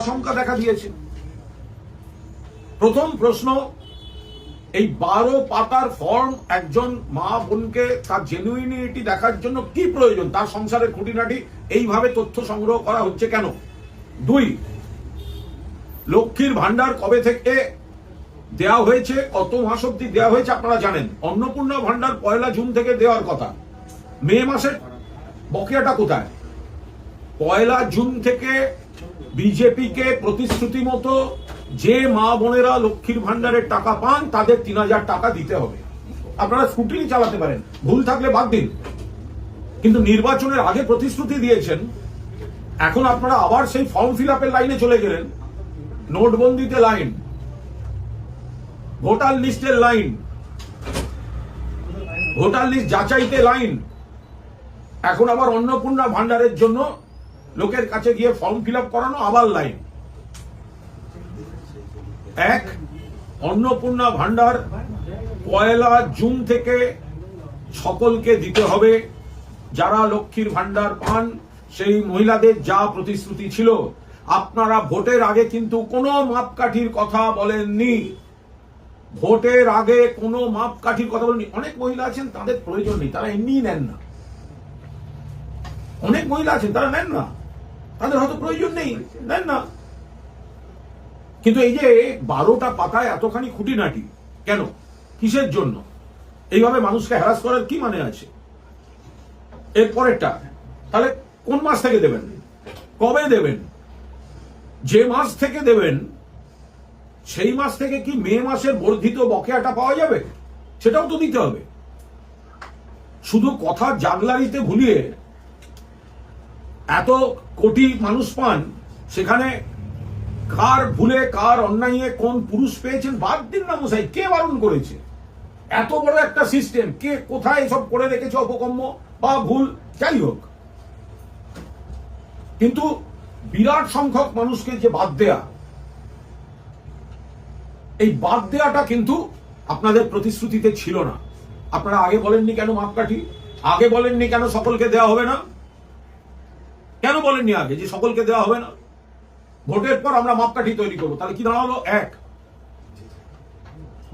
আশঙ্কা দেখা দিয়েছে। প্রথম প্রশ্ন, এই 12 পাতার ফর্ম একজন মা বোনকে তার জেনুইনিটি দেখার জন্য কি প্রয়োজন, তার সংসারের খুঁটিনাটি এইভাবে তথ্য সংগ্রহ করা হচ্ছে কেন? 2, লক্ষ্মীর ভান্ডার কবে থেকে দেওয়া হয়েছে, কত মাস অব্দি দেওয়া হয়েছে আপনারা জানেন। অন্নপূর্ণা ভান্ডার 1 জুন থেকে দেওয়ার কথা, মে মাসের বকেয়াটা কোথায়? 1 জুন থেকে বিজেপি কে প্রতিশ্রুতি মতো যে মা বোনেরা লক্ষ্মীর ভান্ডারের টাকা পান তাদের 3000 টাকা দিতে হবে। আপনারা স্কুটিনি চালাতে পারেন, ভুল থাকলে বাদ দিন, কিন্তু নির্বাচনের আগে প্রতিশ্রুতি দিয়েছেন, এখন আপনারা আবার সেই ফর্ম ফিল আপের লাইনে চলে গেলেন। নোটবন্দিতে লাইন, ভোটার লিস্টের লাইন, ভোটার লিস্ট যাচাইতে লাইন, এখন আবার অন্নপূর্ণা ভান্ডারের জন্য লোকের কাছে গিয়ে ফর্ম ফিল আপ করানো, আবার লাইন। অন্নপূর্ণা ভান্ডার 1 জুন থেকে সকলকে দিতে হবে। যারা লক্ষ্মীর ভান্ডার পান সেই মহিলাদের যা প্রতিশ্রুতি ছিল, আপনারা ভোটের আগে কিন্তু কোনো মাপকাঠির কথা বলেননি। ভোটের আগে কোনো মাপকাঠির কথা বলেননি। অনেক মহিলা আছেন তাদের প্রয়োজন নেই, তারা এমনিই নেন না। অনেক মহিলা আছেন তারা নেন না, তাদের হয়তো প্রয়োজন নেই, নেন না। কিন্তু এই যে 12টা পাতায় এতখানি খুঁটিনাটি কেন, কিসের জন্য? এইভাবে মানুষকে হ্যারাস করার কি মানে আছে? এরপরেরটা, তাহলে কোন মাস থেকে দেবেন, কবে দেবেন? যে মাস থেকে দেবেন সেই মাস থেকে কি মে মাসের বর্ধিত বকেয়াটা পাওয়া যাবে? সেটাও তো দিতে হবে। শুধু কথা জাগলারিতে ভুলিয়ে এত কোটি মানুষ পান, সেখানে কার ভুলে কার অন্যায়ে কোন পুরুষ পেয়েছেন বাদ দিন না মশাই। কে বারণ করেছে? এত বড় একটা সিস্টেম কে কোথায় সব করে রেখেছে, অপকর্ম বা ভুল যাই হোক, কিন্তু বিরাট সংখ্যক মানুষকে যে বাদ দেয়া, এই বাদ দেয়াটা কিন্তু আপনাদের প্রতিশ্রুতিতে ছিল না। আপনারা আগে বলেননি কেন মাপকাঠি, আগে বলেননি কেন সকলকে দেওয়া হবে না, কেন বলেননি আগে যে সকলকে দেওয়া হবে না? ভোটের পর আমরা মাপকাঠি তৈরি করবো। তাহলে কি দাঁড়ালো? 1,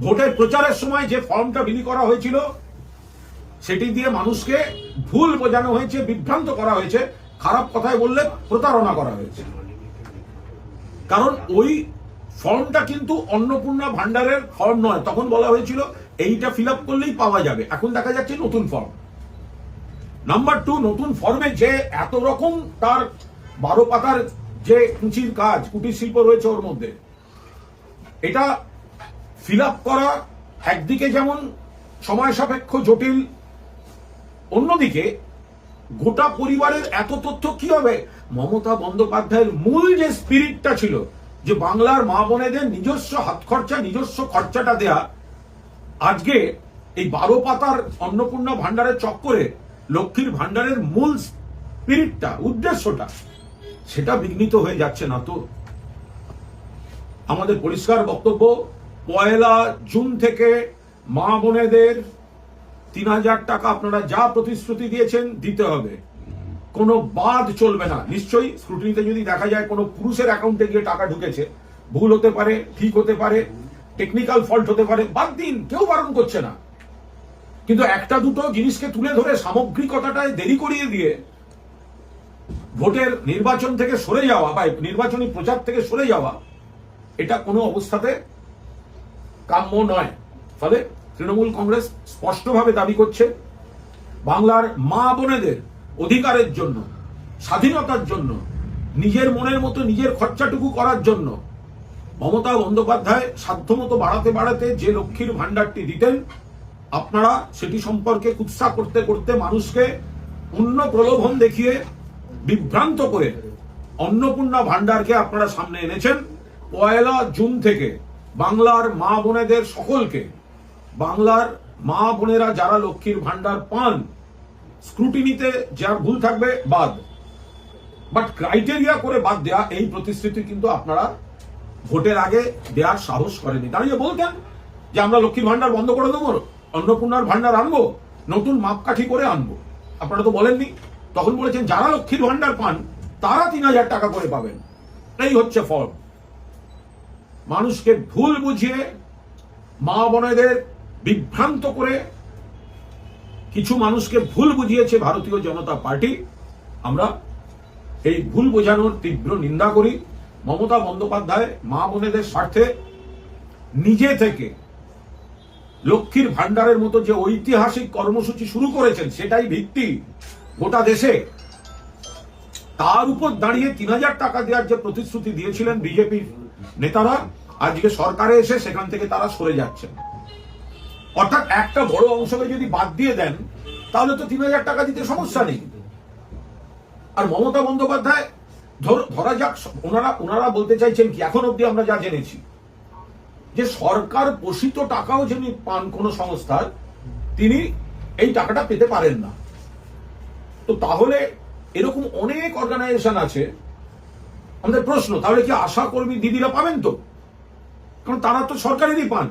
ভোটের প্রচারের সময় যে ফর্মটা বিলি করা হয়েছিল সেটি দিয়ে মানুষকে ভুল বোঝানো হয়েছে, বিভ্রান্ত করা হয়েছে, খারাপ কথায় বললে প্রতারণা করা হয়েছে। কারণ ওই ফর্মটা কিন্তু অন্নপূর্ণা ভান্ডারের ফর্ম নয়। তখন বলা হয়েছিল এইটা ফিল আপ করলেই পাওয়া যাবে, এখন দেখা যাচ্ছে নতুন ফর্ম। নাম্বার 2, নতুন ফর্মে যে এত রকম তার 12 পাতার যে কুচির কাজ, কুটির শিল্প রয়েছে ওর মধ্যে, এটা ফিল আপ করা একদিকে যেমন সময় সাপেক্ষ, জটিল, অন্যদিকে গোটা পরিবারের এত তথ্য কি হবে? মমতা বন্দ্যোপাধ্যায়ের মূল যে স্পিরিটটা ছিল, যে বাংলার মা বোনেদের নিজস্ব হাত খরচা, নিজস্ব খরচাটা দেয়া, আজকে এই 12 পাতার অন্নপূর্ণা ভান্ডারের চক্করে লক্ষ্মীর ভান্ডারের মূল স্পিরিটটা, উদ্দেশ্যটা, সেটা বিঘ্নিত হয়ে যাচ্ছে না তো? আমাদের পরিষ্কার বক্তব্য, 1 জুন থেকে মা বোনেদের 3000 টাকা আপনারা যা প্রতিশ্রুতি দিয়েছেন দিতে হবে, কোনো বাদ চলবে না। নিশ্চয়ই স্ক্রুটিনিতে যদি দেখা যায় কোনো পুরুষের অ্যাকাউন্টে গিয়ে টাকা ঢুকেছে, ভুল হতে পারে, ঠিক হতে পারে, টেকনিক্যাল ফল্ট হতে পারে, বাদ দিন, কেউ বারণ করছে না। কিন্তু একটা দুটো জিনিসকে তুলে ধরে সামগ্রিকতাটায় দেরি করিয়ে দিয়ে ভোটের নির্বাচন থেকে সরে যাওয়া বা নির্বাচনী প্রচার থেকে সরে যাওয়া, এটা কোনো অবস্থাতে কাম্য নয়। ফলে তৃণমূল কংগ্রেস স্পষ্টভাবে দাবি করছে, বাংলার মা বোনেদের অধিকারের জন্য, স্বাধীনতার জন্য, নিজের মনের মতো নিজের খরচাটুকু করার জন্য মমতা বন্দ্যোপাধ্যায় সাধ্যমতো বাড়াতে বাড়াতে যে লক্ষ্মীর ভান্ডারটি দিতেন, আপনারা সেটি সম্পর্কে কুৎসা করতে করতে মানুষকে অন্য প্রলোভন দেখিয়ে বিভ্রান্ত করে অন্নপূর্ণা ভান্ডারকে আপনারা সামনে এনেছেন। 1 জুন থেকে বাংলার মা বোনেদের সকলকে, বাংলার মা বোনেরা যারা লক্ষ্মীর ভান্ডার পান, স্ক্রুটিনিতে যা ভুল থাকবে বাদ, বাট ক্রাইটেরিয়া করে বাদ দেয়া, এই প্রতিশ্রুতি কিন্তু আপনারা ভোটের আগে দেওয়ার সাহস করেনি। দাঁড়িয়ে বলতেন যে আমরা লক্ষ্মীর ভান্ডার বন্ধ করে দেবো, অন্নপূর্ণার ভান্ডার আনবো, নতুন মাপকাঠি করে আনবো। আপনারা তো বলেননি। তখন বলেছেন যারা লক্ষ্মীর ভান্ডার পান তারা 3000 টাকা করে পাবেন। এই হচ্ছে ফল। মানুষকে ভুল বুঝিয়ে, মা বোনেদের বিভ্রান্ত করে কিছু মানুষকে ভুল বুঝিয়েছে ভারতীয় জনতা পার্টি। আমরা এই ভুল বোঝানোর তীব্র নিন্দা করি। মমতা বন্দ্যোপাধ্যায় মা বোনেদের স্বার্থে নিজে থেকে লক্ষ্মীর ভান্ডারের মতো যে ঐতিহাসিক কর্মসূচি শুরু করেছেন, সেটাই ভিত্তি গোটা দেশে। তার উপর দাঁড়িয়ে 3000 টাকা দেওয়ার যে প্রতিশ্রুতি দিয়েছিলেন বিজেপি নেতারা, আজকে সরকারে এসে সেখান থেকে তারা সরে যাচ্ছেন। অর্থাৎ একটা বড় অংশকে যদি বাদ দিয়ে দেন, তাহলে তো 3000 টাকা দিতে সমস্যা নেই। আর মমতা বন্দ্যোপাধ্যায় ধরা যাক, ওনারা বলতে চাইছেন কি, এখন অব্দি আমরা যা জেনেছি যে সরকার পোষিত টাকাও যিনি পান কোন সংস্থার, তিনি এই টাকাটা পেতে পারেন না। তো তাহলে এরকম অনেক অর্গানাইজেশন আছে। আমাদের প্রশ্ন, তাহলে কি আশা কর্মী দিদিরা পাবেন? তো কারণ তারা তো সরকারেরই পান।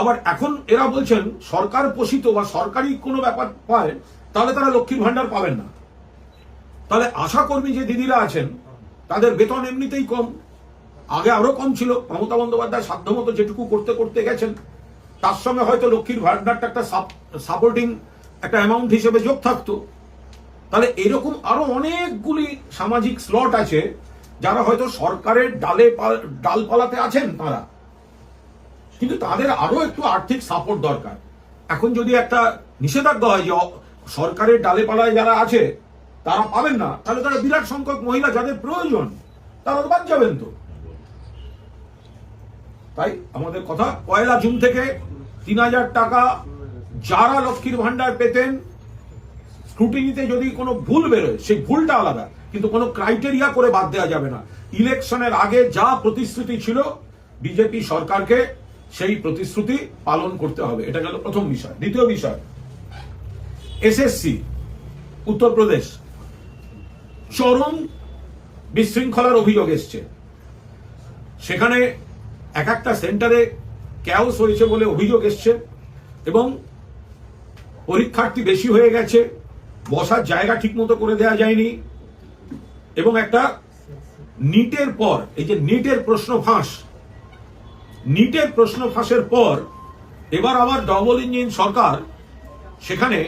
আবার এখন এরা বলছেন সরকার পোষিত বা সরকারি কোনো ব্যাপার পায়, তাহলে তারা লক্ষ্মীর ভান্ডার পাবেন না। তাহলে আশা কর্মী যে দিদিরা আছেন, তাদের বেতন এমনিতেই কম, আগে আরো কম ছিল। মমতা বন্দ্যোপাধ্যায় সাধ্যমতো যেটুকু করতে করতে গেছেন, তার সঙ্গে হয়তো লক্ষ্মীর ভান্ডারটা একটা সাপোর্টিং একটা অ্যামাউন্ট হিসেবে যোগ থাকতো। তাহলে এরকম আরো অনেকগুলি সামাজিক স্লট আছে যারা হয়তো সরকারের ডালপালাতে আছেন তারা, কিন্তু তাদের আরো একটু আর্থিক সাপোর্ট দরকার। এখন যদি একটা নিষেধাজ্ঞা হয় যে সরকারের ডালেপালায় যারা আছে তারা পাবেন না, তাহলে তারা বিরাট সংখ্যক মহিলা যাদের প্রয়োজন তারা বাদ যাবেন। তো তাই আমাদের কথা, 1 জুন থেকে 3000 টাকা যারা লক্ষ্মীর ভান্ডার পেতেন, স্ক্রুটিনিতে যদি কোনো ভুল বেরোয়, সেই ভুলটা আলাদা, কিন্তু কোনো ক্রাইটেরিয়া করে বাদ দেওয়া যাবে না। ইলেকশনের আগে যা প্রতিশ্রুতি ছিল বিজেপি সরকারকে, সেই প্রতিশ্রুতি পালন করতে হবে। এটা গেল প্রথম বিষয়। দ্বিতীয় বিষয়, এসএসসি উত্তরপ্রদেশ চরম বিশৃঙ্খলার অভিযোগ এসছে। সেখানে এক একটা সেন্টারে ক্যাওস হয়েছে বলে অভিযোগ এসছে, এবং পরীক্ষার্থী বেশি হয়ে গেছে, বসার জায়গা ঠিক মতো করে দেওয়া যায়নি, এবং একটা নিটের পর, এই যে নিটের প্রশ্ন ফাঁসের পর এবার আবার ডবল ইঞ্জিন সরকার, সেখানে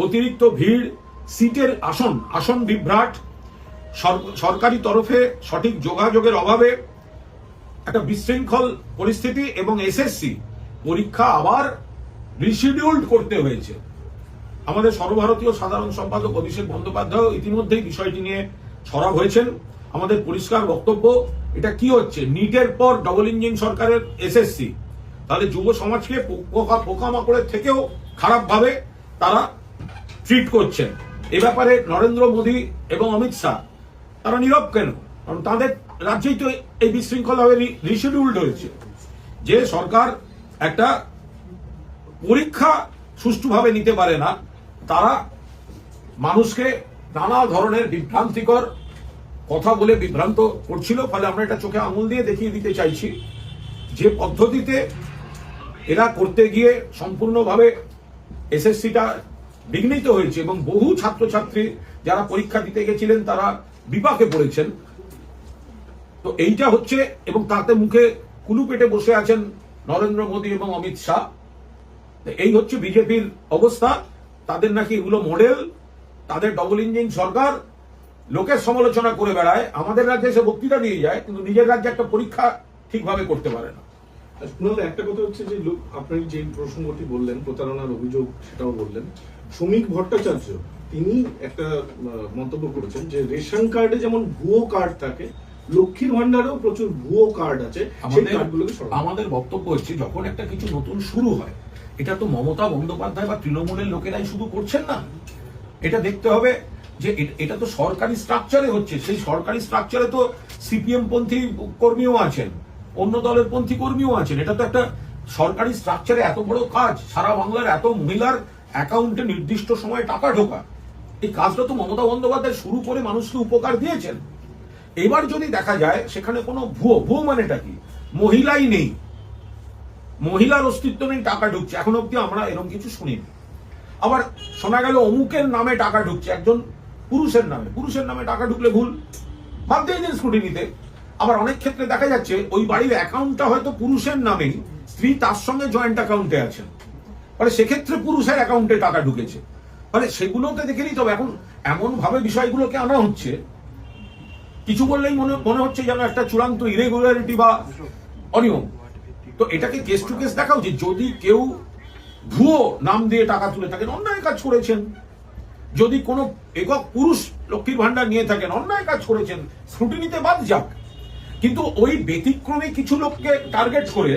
অতিরিক্ত ভিড়, সিটের আসন বিভ্রাট, সরকারি তরফে সঠিক যোগাযোগের অভাবে একটা বিশৃঙ্খল পরিস্থিতি, এবং এসএসসি পরীক্ষা আবার রিশিডিউল্ড করতে হয়েছে। আমাদের সর্বভারতীয় সাধারণ সম্পাদক অভিষেক বন্দ্যোপাধ্যায় ইতিমধ্যেই বিষয়টি নিয়ে সরব হয়েছেন। আমাদের পরিষ্কার বক্তব্য, এটা কি হচ্ছে? নিটের পর ডবল ইঞ্জিন সরকারের এসএসসি, তাহলে যুব সমাজকে পোকামাকড়ের থেকেও খারাপভাবে তারা ট্রিট করছেন। এ ব্যাপারে নরেন্দ্র মোদী এবং অমিত শাহ তারা নীরব কেন? কারণ তাদের রাজ্যেই তো এই বিশৃঙ্খলাভাবে রিশিডিউল্ড হয়েছে। যে সরকার একটা পরীক্ষা সুষ্ঠুভাবে নিতে পারে না, তারা মানুষকে নানা ধরনের বিভ্রান্তিকর কথা বলে বিভ্রান্ত করছিল। ফলে আমরা এটা চোখে আঙুল দিয়ে দেখিয়ে দিতে চাইছি যে পদ্ধতিতে এরা করতে গিয়ে সম্পূর্ণভাবে এসএসসিটা বিঘ্নিত হয়েছে, এবং বহু ছাত্রছাত্রী যারা পরীক্ষা দিতে গেছিলেন তারা বিপাকে পড়েছেন। তো এইটা হচ্ছে, এবং তাতে মুখে কুলু পেটে বসে আছেন নরেন্দ্র মোদী এবং অমিত শাহ। এই হচ্ছে বিজেপির অবস্থা। তাদের নাকি এগুলো মডেল, তাদের ডবল ইঞ্জিন সরকার, লোকের সমালোচনা করে বেড়ায়, আমাদের রাজ্যে এসে বক্তৃতা দিয়ে যায়, কিন্তু নিজের রাজ্যে একটা পরীক্ষা ঠিকভাবে করতে পারে না। একটা কথা হচ্ছে যে আপনি যে প্রসঙ্গটি বললেন, প্রতারণার অভিযোগ, সেটাও বললেন। শ্রমিক ভট্টাচার্য তিনি একটা মন্তব্য করেছেন যে রেশন কার্ডে যেমন ভুয়ো কার্ড থাকে, লক্ষ্মীর ভান্ডারেও প্রচুর ভুয়ো কার্ড আছে। আমাদের বক্তব্য হচ্ছে, যখন একটা কিছু নতুন শুরু হয়, এটা তো মমতা বন্দ্যোপাধ্যায় বা তৃণমূলের লোকেরাই শুধু করছেন না। এটা দেখতে হবে যে এটা তো সরকারি স্ট্রাকচারে হচ্ছে। সেই সরকারি স্ট্রাকচারে তো সিপিএম পন্থী কর্মীও আছেন, অন্য দলের পন্থী কর্মীও আছেন। এটা তো একটা সরকারি স্ট্রাকচারে এত বড় কাজ, সারা বাংলার এত মহিলার অ্যাকাউন্টে নির্দিষ্ট সময়ে টাকা ঢোকা, এই কাজটা তো মমতা বন্দ্যোপাধ্যায় শুরু করে মানুষকে উপকার দিয়েছেন। এবার যদি দেখা যায় সেখানে কোনো ভুয়ো মানেটা কি? মহিলাই নেই, মহিলার অস্তিত্ব নেই, টাকা ঢুকছে। এখন অব্দি আমরা এরকম কিছু শুনিনি। আবার শোনা গেল অমুকের নামে টাকা ঢুকছে, একজন পুরুষের নামে টাকা ঢুকলে ভুল, বাদ দিয়ে দিন স্ক্রুটিনিতে। আবার অনেক ক্ষেত্রে দেখা যাচ্ছে ওই বাড়ির অ্যাকাউন্টটা হয়তো পুরুষের নামেই, স্ত্রী তার সঙ্গে জয়েন্ট অ্যাকাউন্টে আছেন, ফলে সেক্ষেত্রে পুরুষের অ্যাকাউন্টে টাকা ঢুকেছে। ফলে সেগুলোতে দেখে নিতে হবে। এখন এমন ভাবে বিষয়গুলোকে আনা হচ্ছে, কিছু বললেই মনে হচ্ছে যেন একটা চূড়ান্ত ইরেগুলারিটি বা অনিয়ম। তো এটাকে কেস টু কেস দেখা উচিত। যদি কেউ ভুয়ো নাম দিয়ে টাকা তুলে থাকেন, অন্যায় কাজ করেছেন। যদি কোনো একক পুরুষ লক্ষ্মীর ভান্ডার নিয়ে থাকেন, অন্যায় কাজ করেছেন, স্ক্রুটিনিতে বাদ যাক। কিন্তু ওই ব্যতিক্রমী কিছু লোককে টার্গেট করে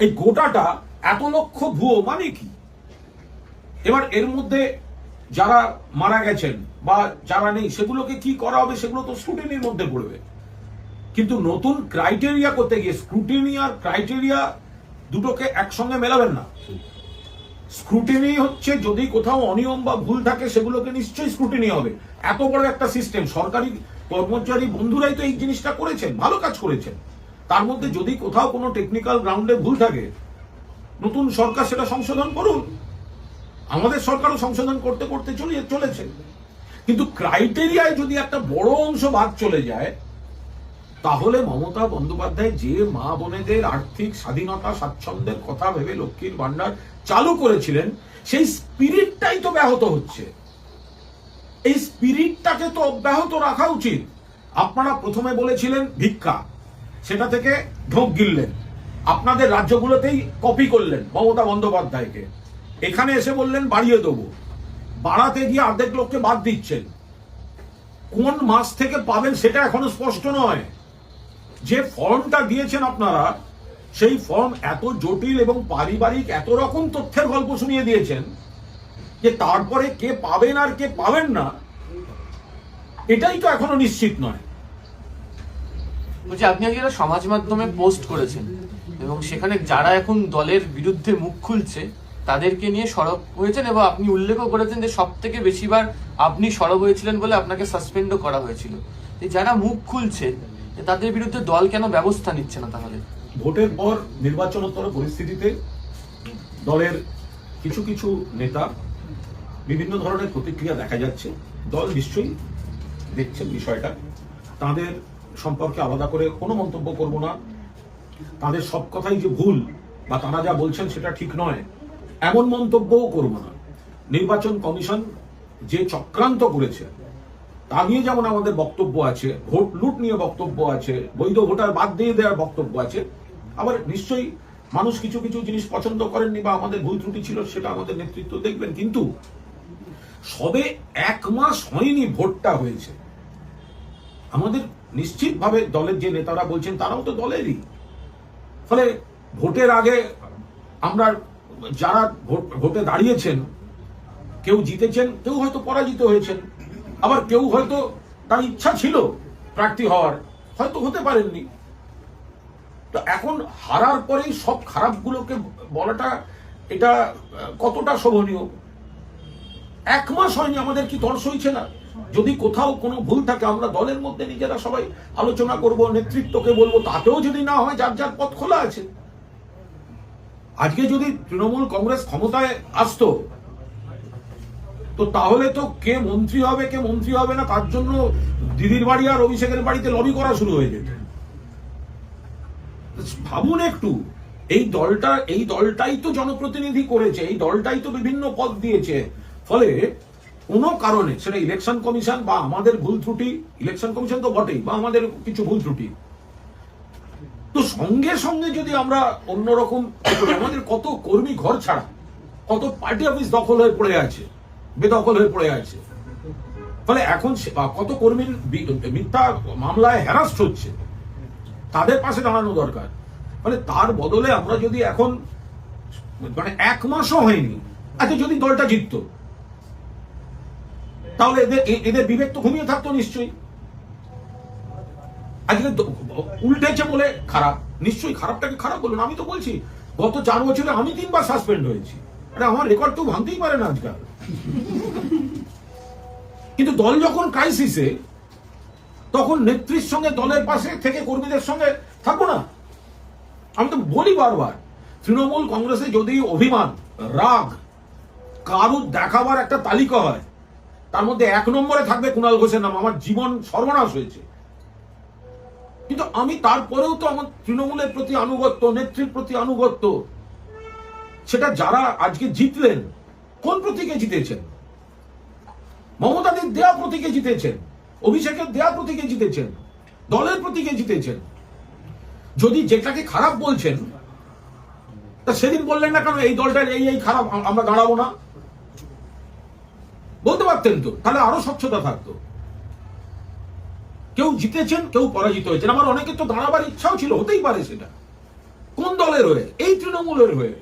এই গোটাটা এত লক্ষ ভুয়ো মানে কি? এবার এর মধ্যে যারা মারা গেছেন বা যারা নেই, সেগুলোকে কি করা হবে, সেগুলো তো স্ক্রুটিনির মধ্যে পড়বে। কিন্তু নতুন ক্রাইটেরিয়া করতে গিয়ে স্ক্রুটিনি আর ক্রাইটেরিয়া দুটোকে একসঙ্গে মেলাবেন না। স্ক্রুটিনি হচ্ছে যদি কোথাও অনিয়ম বা ভুল থাকে, সেগুলোকে নিশ্চয়ই স্ক্রুটিনি হবে। এত বড় একটা সিস্টেম, সরকারি কর্মচারী বন্ধুরাই তো এই জিনিসটা করেছেন, ভালো কাজ করেছেন। তার মধ্যে যদি কোথাও কোনো টেকনিক্যাল গ্রাউন্ডে ভুল থাকে, নতুন সরকার সেটা সংশোধন করুন। আমাদের সরকারও সংশোধন করতে করতে চলেছে। কিন্তু ক্রাইটেরিয়ায় যদি একটা বড় অংশ বাদ চলে যায়, তাহলে মমতা বন্দ্যোপাধ্যায় যে মা বোনেদের আর্থিক স্বাধীনতা স্বাচ্ছন্দ্যের কথা ভেবে লক্ষ্মীর ভান্ডার চালু করেছিলেন, সেই স্পিরিটটাই তো ব্যাহত হচ্ছে। এই স্পিরিটটাকে তো অব্যাহত রাখা উচিত। আপনারা প্রথমে বলেছিলেন ভিক্ষা, সেটা থেকে ঢোক গিললেন, আপনাদের রাজ্যগুলোতেই কপি করলেন মমতা বন্দ্যোপাধ্যায়কে। এখানে এসে বললেন বাড়িয়ে দেবো, বাড়াতে গিয়ে অর্ধেক লোককে বাদ দিচ্ছেন। কোন মাস থেকে পাবেন সেটা এখনো স্পষ্ট নয়। যে ফর্মটা দিয়েছেন আপনারা, সেই ফর্ম এত জটিল এবং পারিবারিক এত রকম তথ্যের গল্প শুনিয়ে দিয়েছেন যে তারপরে কে পাবেন আর কে পাবেন না, এটাই তো এখনো নিশ্চিত নয়। বলছি, আপনি আজকে একটা সমাজ মাধ্যমে পোস্ট করেছেন এবং সেখানে যারা এখন দলের বিরুদ্ধে মুখ খুলছে তাদেরকে নিয়ে সরব হয়েছেন, এবং আপনি উল্লেখও করেছেন যে সব থেকে বেশিবার আপনি সরব হয়েছিলেন বলে আপনাকে সাসপেন্ডও করা হয়েছিল। যারা মুখ খুলছে তাদের বিরুদ্ধে দল কেন ব্যবস্থা নিচ্ছে না? তাহলে ভোটের পর নির্বাচনোত্তর পরিস্থিতিতে দলের কিছু কিছু নেতা বিভিন্ন ধরনের প্রতিক্রিয়া দেখা যাচ্ছে। দল নিশ্চয়ই দেখছে বিষয়টা। তাদের সম্পর্কে আলাদা করে কোনো মন্তব্য করব না। তাদের সব কথাই যে ভুল বা তারা যা বলছেন সেটা ঠিক নয়, এমন মন্তব্যও করব না। নির্বাচন কমিশন যে চক্রান্ত করেছে তা নিয়ে যেমন আমাদের বক্তব্য আছে, ভোট লুট নিয়ে বক্তব্য আছে, বৈধ ভোটার বাদ দিয়ে দেওয়ার বক্তব্য আছে। আবার নিশ্চয়ই মানুষ কিছু কিছু জিনিস পছন্দ করেননি বা আমাদের ভুল ত্রুটি ছিল, সেটা আমাদের নেতৃত্ব দেখবেন। কিন্তু সবে 1 মাস হয়নি ভোটটা হয়েছে। আমাদের নিশ্চিতভাবে দলের যে নেতারা বলছেন তারাও তো দলেরই। ফলে ভোটের আগে আমরা যারা ভোটে দাঁড়িয়েছেন, কেউ জিতেছেন, কেউ হয়তো পরাজিত হয়েছেন, আবার কেউ হয়তো তার ইচ্ছা ছিল প্রার্থী হওয়ার, হয়তো হতে পারেননি। তো এখন হারার পরেই সব খারাপগুলোকে বলাটা, এটা কতটা শোভনীয়? 1 মাস হয়নি, আমাদের কি তর সইছে না? যদি কোথাও কোনো ভুল থাকে আমরা দলের মধ্যে নিজেরা সবাই আলোচনা করব, নেতৃত্বকে বলবো, তাতেও যদি না হয় যার যার পথ খোলা আছে। আজকে যদি তৃণমূল কংগ্রেস ক্ষমতায় আসতো, তো তাহলে তো কে মন্ত্রী হবে কে মন্ত্রী হবে না তার জন্য দিদির বাড়ি আর অভিষেকের বাড়িতে লবি করা শুরু হয়ে যেত। ভাবুন একটু, এই দলটাই তো জনপ্রতিনিধি করেছে, এই দলটাই তো বিভিন্ন পদ দিয়েছে। ফলে কোনো কারণে সেটা ইলেকশন কমিশন বা আমাদের ভুল ত্রুটি, ইলেকশন কমিশন তো বটেই, বা আমাদের কিছু ভুল ত্রুটি, তো সঙ্গে সঙ্গে যদি আমরা অন্যরকম, আমাদের কত কর্মী ঘর ছাড়া, কত পার্টি অফিস দখল হয়ে পড়ে আছে, বেদখল হয়ে পড়ে আছে। ফলে এখন কত কর্মীর মিথ্যা মামলায় হ্যারাস্ট হচ্ছে, তাদের পাশে দাঁড়ানো দরকার। ফলে তার বদলে আমরা যদি এখন, মানে 1 মাসও হয়নি, আচ্ছা যদি দলটা জিতত, তাহলে এদের বিবেক তো ঘুমিয়ে থাকতো নিশ্চয়ই। আজকে উল্টেছে বলে খারাপ, নিশ্চয়ই খারাপটাকে খারাপ বলুন। আমি তো বলছি গত 4 বছরে আমি 3 বার সাসপেন্ড হয়েছি, আরে আমার রেকর্ড তো ভাঙতেই পারে না আজকাল। কিন্তু দল যখন ক্রাইসিসে, তখন নেত্রীর সঙ্গে দলের পাশে থেকে কর্মীদের সঙ্গে থাকবো না? আমি তো বলি বারবার, তৃণমূল কংগ্রেসে যদি অভিমান, রাগ, কারুর দেখাবার একটা তালিকা হয়, তার মধ্যে 1 নম্বরে থাকবে কুণাল ঘোষের নাম। আমার জীবন সর্বনাশ হয়েছে, কিন্তু আমি তারপরেও তো আমার তৃণমূলের প্রতি আনুগত্য, নেত্রীর প্রতি আনুগত্য, সেটা যারা আজকে জিতলেন, কোন প্রতীকে জিতেছেন? মমতাদের দেয়া প্রতীকে জিতেছেন, অভিষেকের দেয়া প্রতীকে জিতেছেন, দলের প্রতীকে জিতেছেন। যদি যেটাকে খারাপ বলছেন, তা সেদিন বললেন না কেন এই দলটার এই খারাপ, আমরা দাঁড়াবো না? বলতে পারতেন তো, তাহলে আরো স্বচ্ছতা থাকতো। কেউ জিতেছেন, কেউ পরাজিত হয়েছেন। আমার অনেকে তো দাঁড়াবার ইচ্ছাও ছিল, হতেই পারে সেটা। কোন দলের হয়ে? এই তৃণমূলের হয়ে।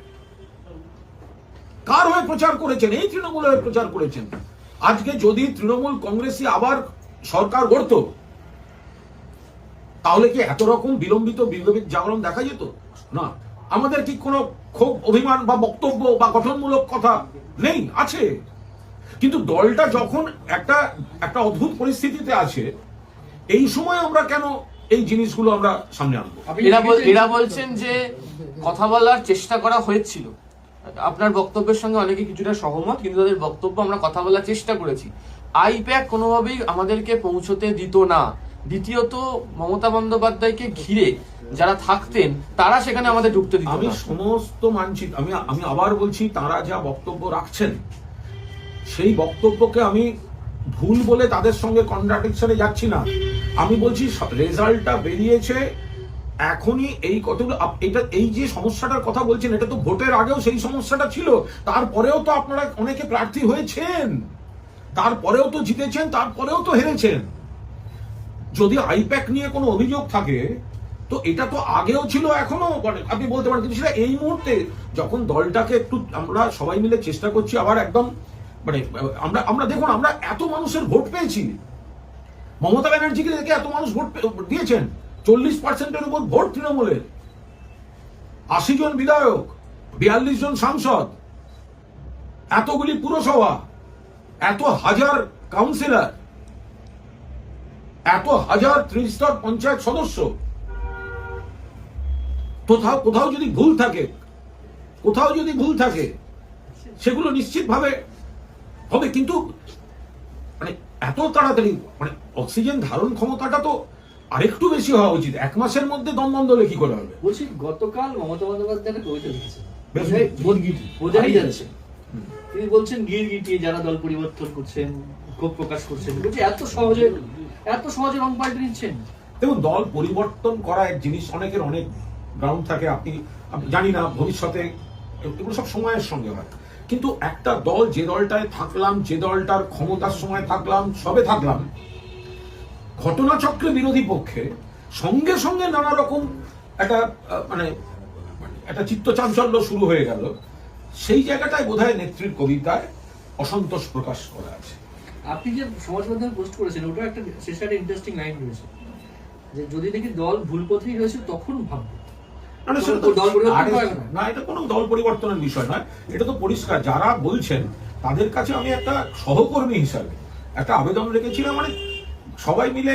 কার হয়ে প্রচার করেছেন? এই তৃণমূলের হয়ে প্রচার করেছেন। আজকে যদি তৃণমূল কংগ্রেসই আবার সরকার গড়ত, তাহলে কি এত রকম বিলম্বিত বিপ্লবীর জাগরণ দেখা যেত? না। আমাদের কি কোনো ক্ষোভ, অভিমান বা বক্তব্য বা গঠনমূলক কথা নেই? আছে। কিন্তু দলটা যখন একটা অদ্ভুত পরিস্থিতিতে আছে, এই সময় আমরা কেন এই জিনিসগুলো আমরা সামনে আনবো? এরা বলছেন যে কথা বলার চেষ্টা করা হয়েছিল। আপনার বক্তব্যের সঙ্গে অনেকে কিছুটা সহমত, কিন্তু তাদের বক্তব্য আমরা কথা বলার চেষ্টা করেছি। আইপ্যাক কোনোভাবেই আমাদেরকে পৌঁছতে দিত না। দ্বিতীয়ত, মমতা বন্দ্যোপাধ্যায়কে ঘিরে যারা থাকতেন তারা সেখানে আমাদের ঢুকতে দিত না। আমি সমস্ত মানছি, আমি আবার বলছি, তারা যা বক্তব্য রাখছেন সেই বক্তব্যকে আমি ভুল বলে তাদের সঙ্গে কন্ট্রাডিকশনে যাচ্ছি না। আমি বলছি রেজাল্টটা বেরিয়েছে এখনই, এই কতগুলো এটা, এই যে সমস্যাটার কথা বলছেন, এটা তো ভোটের আগেও সেই সমস্যাটা ছিল। তারপরেও তো আপনারা অনেকে প্রার্থী হয়েছেন, তারপরেও তো জিতেছেন, তারপরেও তো হেরেছেন। যদি আইপ্যাক নিয়ে কোনো অভিযোগ থাকে, তো এটা তো আগেও ছিল, এখনো আপনি বলতে পারেন। কিন্তু সেটা এই মুহূর্তে যখন দলটাকে একটু আমরা সবাই মিলে চেষ্টা করছি আবার একদম, আমরা দেখুন, আমরা এত মানুষের ভোট পেয়েছি। মমতা ব্যানার্জিকে দেখে এত মানুষ ভোট দিয়েছেন। 40% উপর ভোট তৃণমূলের, 80 জন বিধায়ক, 42 জন সাংসদ, এতগুলি পুরসভা, এত হাজার কাউন্সিলর, এত হাজার ত্রিস্তর পঞ্চায়েত সদস্য। কোথাও যদি ভুল থাকে, সেগুলো নিশ্চিতভাবে হবে। কিন্তু এত তাড়াতাড়ি অক্সিজেন ধারণ ক্ষমতাটা তো আরেকটু বেশি হওয়া উচিত। 1 মাসের মধ্যে দমবন্ধ হলে কি করে হবে? বলছি, গতকাল মমতা বন্দ্যোপাধ্যায়ের কবিতা লিখেছেন, বেশ বোঝাই যাচ্ছে তিনি বলছেন গিরগিটিয়ে যারা দল পরিবর্তন করছেন, ক্ষোভ প্রকাশ করছেন। বলছি এত সহজে রং পাল্টে নিচ্ছেন। দেখুন, দল পরিবর্তন করা এক জিনিস, অনেকের অনেক গ্রাউন্ড থাকে। আপনি জানি না ভবিষ্যতে এগুলো সব সময়ের সঙ্গে হয়। কিন্তু একটা দল, যে দলটায় থাকলাম, যে দলটার ক্ষমতার সময় থাকলাম, সবে থাকলাম, ঘটনাচক্রে বিরোধী পক্ষে সঙ্গে সঙ্গে নানা রকম একটা চিত্তচাঞ্চল্য শুরু হয়ে গেল। সেই জায়গাটায় বোধহয় নেত্রীর কবিতায় অসন্তোষ প্রকাশ করা আছে। আপনি যে সমাজ মাধ্যমে পোস্ট করেছেন, ওটা একটা শেষে একটা ইন্টারেস্টিং লাইন রয়েছে যে যদি দেখি দল ভুল পথেই রয়েছে তখন ভাববো। না, এটা কোনো দল পরিবর্তনের বিষয় নয়। এটা তো পরিষ্কার, যারা বলছেন তাদের কাছে আমি একটা সহকর্মী হিসাবে একটা আবেদন রেখেছিলাম। সবাই মিলে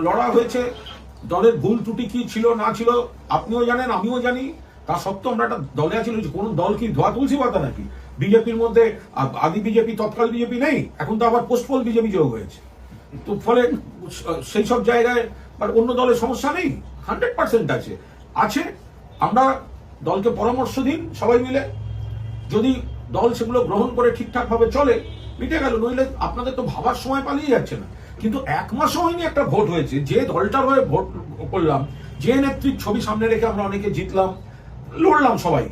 লড়া হয়েছে, দলের ভুল ত্রুটি কি ছিল না ছিল আপনিও জানেন, আমিও জানি। তা সত্ত্বেও আমরা একটা দলে আছি। কোন দল কি ধোয়া তুলসী পাতা নাকি? বিজেপির মধ্যে আদি বিজেপি, তৎকাল বিজেপি নেই, এখন তো আবার পোস্টপোল বিজেপি যোগ হয়েছে। তো ফলে সেই সব জায়গায় অন্য দলের সমস্যা নেই, 100% আছে। আমরা দলকে পরামর্শ দিন সবাই মিলে, যদি দল সেগুলো গ্রহণ করে ঠিকঠাক ভাবে চলে, মিটে গেল। নইলে আপনাদের তো ভাবার সময় পালিয়ে যাচ্ছে না। কিন্তু 1 মাসও হয়নি, একটা ভোট হয়েছে। যে দলটার হয়ে ভোট করলাম, যে নেত্রীর ছবি সামনে রেখে আমরা অনেকে জিতলাম, লড়লাম সবাই,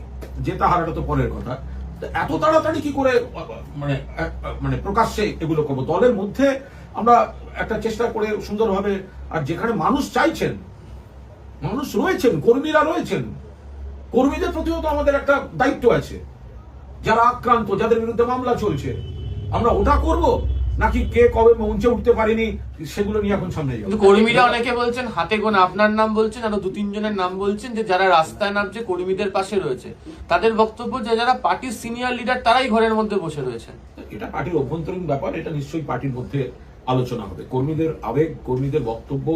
জেতা হারাটা তো পরের কথা। এত তাড়াতাড়ি কি করে প্রকাশ্যে এগুলো করবো? দলের মধ্যে আমরা একটা চেষ্টা করে সুন্দরভাবে, আর যেখানে মানুষ চাইছেন, মানুষ রয়েছেন, কর্মীরা রয়েছেন, কর্মীদের প্রতিও তো আমাদের একটা দায়িত্ব আছে। যারা আক্রান্ত, যাদের বিরুদ্ধে মামলা চলছে, আমরা ওটা করব নাকি কে কবে মঞ্চে উঠতে পারেনি সেগুলো নিয়ে এখন সামনে যাবো? কর্মীরা অনেকে বলছেন হাতে গোনা, আপনার নাম বলছেন, আরো 2-3 জনের নাম বলছেন যে যারা রাস্তায় নামছে কর্মীদের পাশে রয়েছে। তাদের বক্তব্য যে যারা পার্টির সিনিয়র লিডার তারাই ঘরের মধ্যে বসে রয়েছেন। এটা পার্টির অভ্যন্তরীণ ব্যাপার, এটা নিশ্চয়ই পার্টির মধ্যে আলোচনা হবে। কর্মীদের আবেগ, কর্মীদের বক্তব্য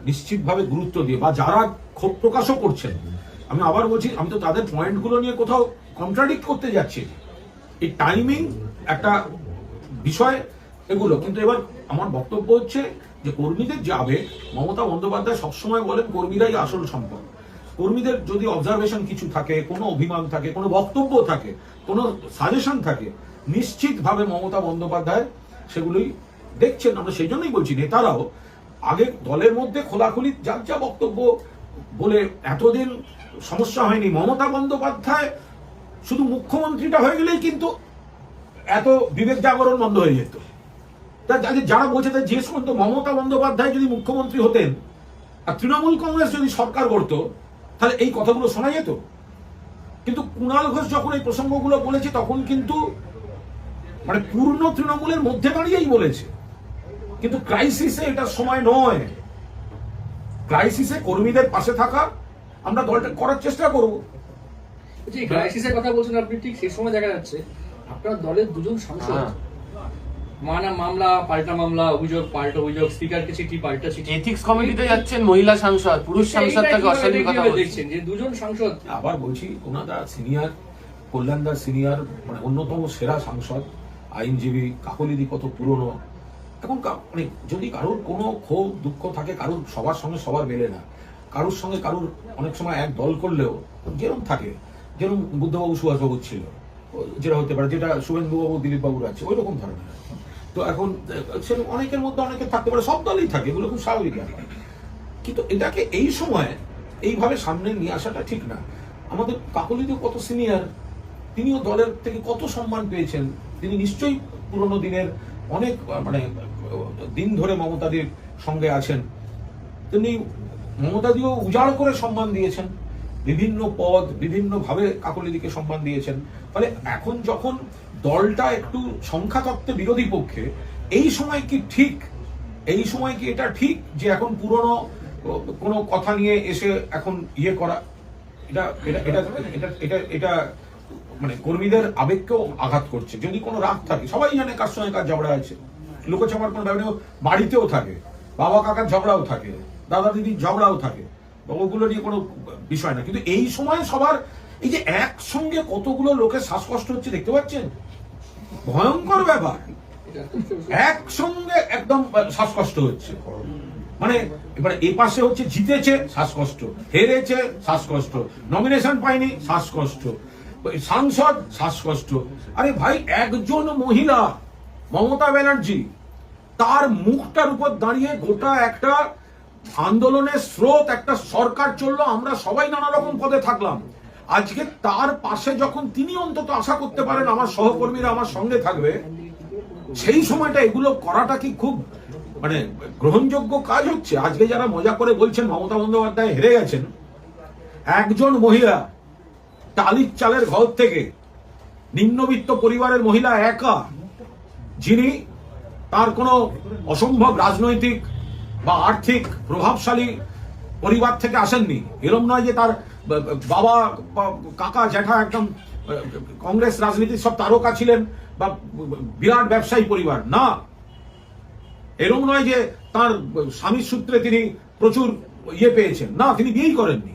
নিশ্চিতভাবে গুরুত্ব দিয়ে, বা যারা ক্ষোভ প্রকাশও করছেন, আমি আবার বলছি, আমি তো তাদের পয়েন্টগুলো নিয়ে কোথাও কন্ট্রাডিক্ট করতে যাচ্ছি। এই টাইমিং একটা বিষয় এগুলো। কিন্তু এবার আমার বক্তব্য হচ্ছে যে কর্মীদের যে আবেগ, মমতা বন্দ্যোপাধ্যায় সবসময় বলেন কর্মীরাই আসল সম্পদ। কর্মীদের যদি অবজারভেশন কিছু থাকে, কোনো অভিমান থাকে, কোনো বক্তব্য থাকে, কোনো সাজেশন থাকে, নিশ্চিতভাবে মমতা বন্দ্যোপাধ্যায় সেগুলোই দেখছেন। আমরা সেই জন্যই বলছি নেতারাও আগে দলের মধ্যে খোলাখুলি যার যা বক্তব্য বলে এতদিন সমস্যা হয়নি। মমতা বন্দ্যোপাধ্যায় শুধু মুখ্যমন্ত্রীটা হয়ে গেলেই কিন্তু এত বিবেক জাগরণ বন্ধ হয়ে যেত। যারা বলছে যে সমস্ত মমতা বন্দ্যোপাধ্যায় যদি মুখ্যমন্ত্রী হতেন আর তৃণমূল কংগ্রেস যদি সরকার করতো তাহলে এই কথাগুলো শোনা যেত। কিন্তু কুণাল ঘোষ যখন এই প্রসঙ্গগুলো বলেছে তখন কিন্তু মানে পূর্ণ তৃণমূলের মধ্যে দাঁড়িয়েই বলেছে। কিন্তু ক্রাইসিসে এটা সময় নয়। ক্রাইসিসে কর্মীদের পাশে থাকা আমরা দলটা করার চেষ্টা করব। যে ক্রাইসিসের কথা বলছেন আপনি, ঠিক সেই সময় দেখা যাচ্ছে আপনার দলের দুজন সাংসদ মামলা পাল্টা মামলা, অভিযোগ পাল্টা অভিযোগ, স্পিকারকে চিঠি পাল্টা চিঠি, এথিক্স কমিটিতে যাচ্ছেন মহিলা সাংসদ, পুরুষ সাংসদ তাকে অশ্লীল কথা দেখছেন যে দুজন সাংসদ। আবার বলছি ওনাদা সিনিয়র, কল্যাণদার সিনিয়র, মানে অন্যতম সেরা সাংসদ, আইনজীবী, কাকলিদি কত পুরনো। এখন মানে যদি কারোর কোনো ক্ষোভ দুঃখ থাকে, কারোর সবার সঙ্গে সবার মেলে না, কারোর সঙ্গে কারোর অনেক সময় এক দল করলেও যেরকম থাকে, যেরকম বুদ্ধবাবু সুভাষবাবু ছিল, যেটা হতে পারে, যেটা শুভেন্দুবাবু দিলীপবাবুর আছে, ওই রকম ধরনের। তো এখন সেরকম অনেকের মধ্যে অনেকে থাকতে পারে, সব দলই থাকে, এগুলো খুব স্বাভাবিক ব্যাপার। কিন্তু এটাকে এই সময় এইভাবে সামনে নিয়ে আসাটা ঠিক না। আমাদের কাকলিদিও কত সিনিয়র, তিনিও দলের থেকে কত সম্মান পেয়েছেন, তিনি নিশ্চয়ই পুরোনো দিনের অনেক মানে দিন ধরে মমতাদির সঙ্গে আছেন। তিনি মমতাদিও উজাড় করে সম্মান দিয়েছেন, বিভিন্ন পদ বিভিন্নভাবে কাকলিদিকে সম্মান দিয়েছেন। ফলে এখন যখন দলটা একটু সংখ্যাতত্ত্বে বিরোধী পক্ষে, এই সময় কি ঠিক, এই সময় কি এটা ঠিক যে এখন পুরনো কোনো কথা নিয়ে এসে এখন ইয়ে করা, এটা এটা এটা এটা এটা এটা মানে কর্মীদের আবেগকেও আঘাত করছে। যদি কোনো রাগ থাকে, সবাই জানে কার সঙ্গে কার ঝগড়া আছে, লোকসভার কোনো ব্যাপারে বাড়িতেও থাকে, বাবা কাকার ঝগড়াও থাকে, দাদা দিদির ঝগড়াও থাকে, ওগুলো নিয়ে কোনো বিষয় না। কিন্তু এই সময় সবার এই যে একসঙ্গে কতগুলো লোকের শ্বাসকষ্ট হচ্ছে দেখতে পাচ্ছেন, ভয়ঙ্কর ব্যাপার। একসঙ্গে একদম শ্বাসকষ্ট হচ্ছে, মানে এবার এ পাশে হচ্ছে জিতেছে শ্বাসকষ্ট, হেরেছে শ্বাসকষ্ট, নমিনেশন পায়নি শ্বাসকষ্ট, সাংসদ শ্বাসকষ্ট। আরে ভাই, একজন মহিলা মমতা ব্যানার্জি, তার মুখটার উপর দাঁড়িয়ে গোটা একটা আন্দোলনের স্রোত, একটা সরকার চললো, আমরা সবাই নানা রকম পদে থাকলাম। আজকে তার পাশে যখন তিনি অন্তত আশা করতে পারেন আমার সহকর্মীরা আমার সঙ্গে থাকবে, সেই সময়টা এগুলো করাটা কি খুব মানে গ্রহণযোগ্য কাজ হচ্ছে? আজকে যারা মজা করে বলছেন মমতা বন্দ্যোপাধ্যায় হেরে গেছেন, একজন মহিলা টালির চালের ঘর থেকে, নিম্নবিত্ত পরিবারের মহিলা একা, যিনি তার কোনো অসম্ভব রাজনৈতিক বা আর্থিক প্রভাবশালী পরিবার থেকে আসেননি। এরম নয় যে তার বাবা কাকা জ্যাঠা একদম কংগ্রেস রাজনীতির সব তারকা ছিলেন বা বিরাট ব্যবসায়ী পরিবার, না। এরম নয় যে তার স্বামীর সূত্রে তিনি প্রচুর ইয়ে পেয়েছেন, না, তিনি বিয়েই করেননি।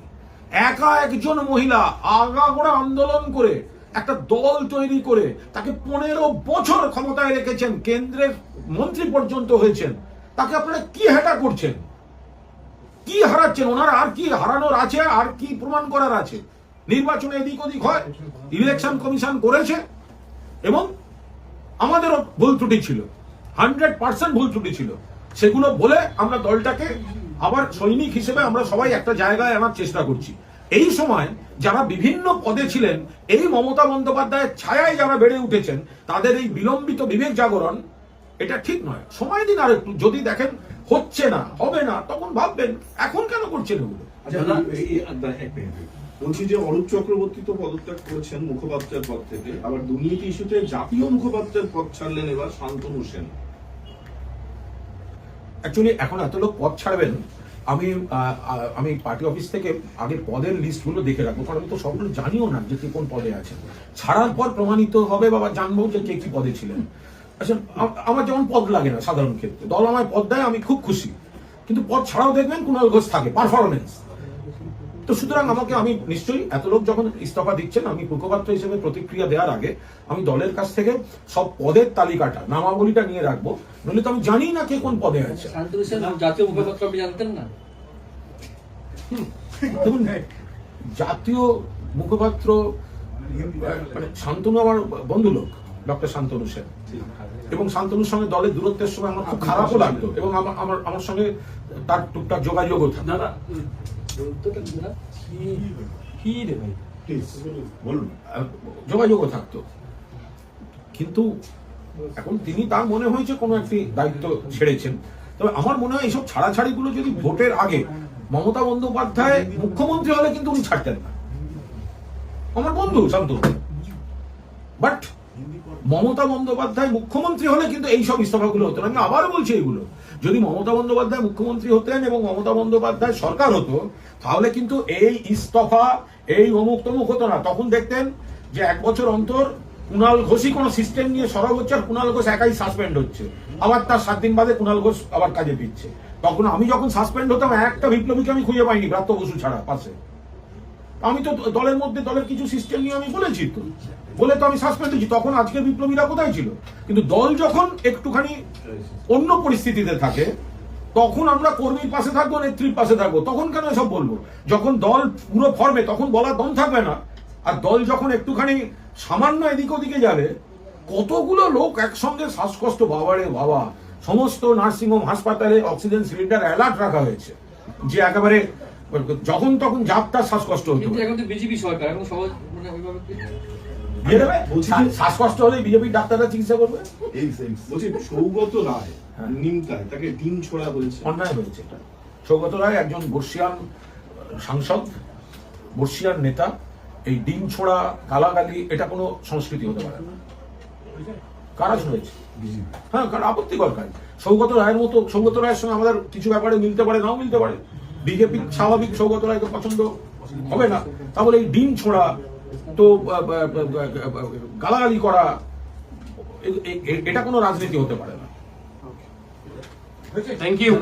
একা একজন মহিলা আগাগোড়া আন্দোলন করে একটা দল তৈরি করে তাকে 15 বছর ক্ষমতায় রেখেছেন, কেন্দ্রের মন্ত্রী পর্যন্ত হয়েছেন। তাকে আপনারা কি হেটা করছেন, কি হারাচ্ছেন? ওনার আর কি হারানোর আছে, আর কি প্রমাণ করার আছে? নির্বাচনে এদিক ওদিক হয়, ইলেকশন কমিশন করেছে, এবং আমাদেরও ভুল ত্রুটি ছিল, 100% ভুল ত্রুটি ছিল। সেগুলো বলে আমরা দলটাকে আবার সৈনিক হিসেবে আমরা সবাই একটা জায়গায় আনার চেষ্টা করছি। এই সময় যারা বিভিন্ন পদে ছিলেন, এই মমতা বন্দ্যোপাধ্যায়ের ছায়ায় যারা বেড়ে উঠেছেন, তাদের এই বিলম্বিত বিবেক জাগরণ এটা ঠিক নয়। সময় দিন আর একটু, যদি দেখেন হচ্ছে না, হবে না, তখন ভাববেন এখন কেন করছেন এগুলো। বলছি যে অরূপ চক্রবর্তী তো পদত্যাগ করেছেন মুখপাত্রের পদ থেকে, আবার দুর্নীতি ইস্যুতে জাতীয় মুখপাত্রের পদ ছাড়লেন এবার শান্তনু সেন। অ্যাকচুয়ালি এখন এত লোক পদ ছাড়বেন, আমি পার্টি অফিস থেকে আগে পদের লিস্টগুলো দেখে রাখবো, কারণ আমি তো সবগুলো জানিও না যে কে কোন পদে আছেন। ছাড়ার পর প্রমাণিত হবে বাবা, জানবো যে কে কি পদে ছিলেন। আচ্ছা, আমার যেমন পদ লাগে না সাধারণ ক্ষেত্রে, দল আমায় পদ দেয়, আমি খুব খুশি, কিন্তু পদ ছাড়াও দেখবেন কুণাল ঘোষ থাকে, পারফরমেন্স। তো সুতরাং আমি নিশ্চয়ই এত লোক যখন ইস্তফা দিচ্ছেন, আমি মুখপাত্র হিসেবে প্রতিক্রিয়া দেওয়ার আগে আমি দলের কাছ থেকে সব পদের তালিকাটা, নামাবলিটা নিয়ে রাখবো, নইলে তো আমি জানি না কে কোন পদে আছে। শান্তনু সেন জাতীয় মুখপাত্র আপনি জানতেন না? দেখুন, জাতীয় মুখপাত্র মানে শান্তনু আমার বন্ধু লোক, ডক্টর শান্তনু সেন, এবং শান্তনুর সঙ্গে দলের দূরত্বের সময় আমার খুব খারাপও লাগতো, এবং আমার সঙ্গে তার টুকটাক যোগাযোগও থাকতো। বলুন, যোগাযোগও থাকতো, কিন্তু এখন তিনি তার মনে হয়েছে কোনো একটি দায়িত্ব ছেড়েছেন। তবে আমার মনে হয় এইসব ছাড়াছাড়িগুলো যদি ভোটের আগে মমতা বন্দ্যোপাধ্যায় মুখ্যমন্ত্রী হলে কিন্তু উনি ছাড়তেন না। আমার বন্ধু শান্তনু, বাট মমতা বন্দ্যোপাধ্যায় মুখ্যমন্ত্রী হলে কিন্তু এইসব ইস্তফাগুলো হতো না। আমি আবার বলছি, এইগুলো যদি মমতা বন্দ্যোপাধ্যায় মুখ্যমন্ত্রী হতেন এবং মমতা বন্দ্যোপাধ্যায় সরকার হতো, তাহলে কিন্তু এই ইস্তফা, এই অমুক তমুক হতো না। তখন দেখতেন যে 1 বছর অন্তর কুণাল ঘোষই কোনো সিস্টেম নিয়ে সরব হচ্ছে, আর কুণাল ঘোষ একাই সাসপেন্ড হচ্ছে, আবার তার 7 দিন বাদে কুণাল ঘোষ আবার কাজে ফিরছে। তখন আমি যখন সাসপেন্ড হতাম, একটা বিপ্লবীকে আমি খুঁজে পাইনি ব্রাত্য বসু ছাড়া পাশে। আমি তো দলের মধ্যে দলের কিছু সিস্টেম নিয়ে আমি বলেছি, তো বলে তো আমি সাসপেন্ড হয়েছি। তখন আজকের বিপ্লবীরা কোথায় ছিল? কিন্তু দল যখন একটুখানি অন্য পরিস্থিতিতে থাকে, তখন আমরা কর্মীর পাশে থাকবো, নেত্রীর পাশে থাকবো। তখন কেন এসব বলবো? যখন দল পুরো ফর্মে, তখন বলার দম থাকবে না। আর দল যখন একটুখানি সামান্য এদিক ওদিকে যাবে, কতগুলো লোক একসঙ্গে শ্বাসকষ্ট, বাবারে বাবা, সমস্ত নার্সিংহোম, হাসপাতালে অক্সিজেন সিলিন্ডার অ্যালার্ট রাখা হয়েছে, যে একেবারে যখন তখন যাত্রার শ্বাসকষ্ট হতো। কিন্তু এখন তো বিজেপি সরকার, এখন সহজ মানে ওইভাবে দিয়ে দেবে? শ্বাসকষ্ট হলে বিজেপির ডাক্তাররা চিকিৎসা করবে। বলছি সৌগত রায় নিমতায় তাকে ডিম ছোড়া বলেছে, অন্যায় হয়েছে এটা। সৌগত রায় একজন বর্ষিয়ান সাংসদ, বর্ষিয়ান নেতা। এই ডিম ছোড়া, গালাগালি, এটা কোনো সংস্কৃতি হতে পারে না। কারা শুনেছে? হ্যাঁ, কারণ আপত্তিকর কাজ। সৌগত রায়ের সঙ্গে আমাদের কিছু ব্যাপারে মিলতে পারে, নাও মিলতে পারে। বিজেপি স্বাভাবিক সৌগত রায়কে পছন্দ হবে না, তাহলে এই ডিম ছোড়া, তো গালাগালি করা, এটা কোনো রাজনীতি হতে পারে না। Thank you.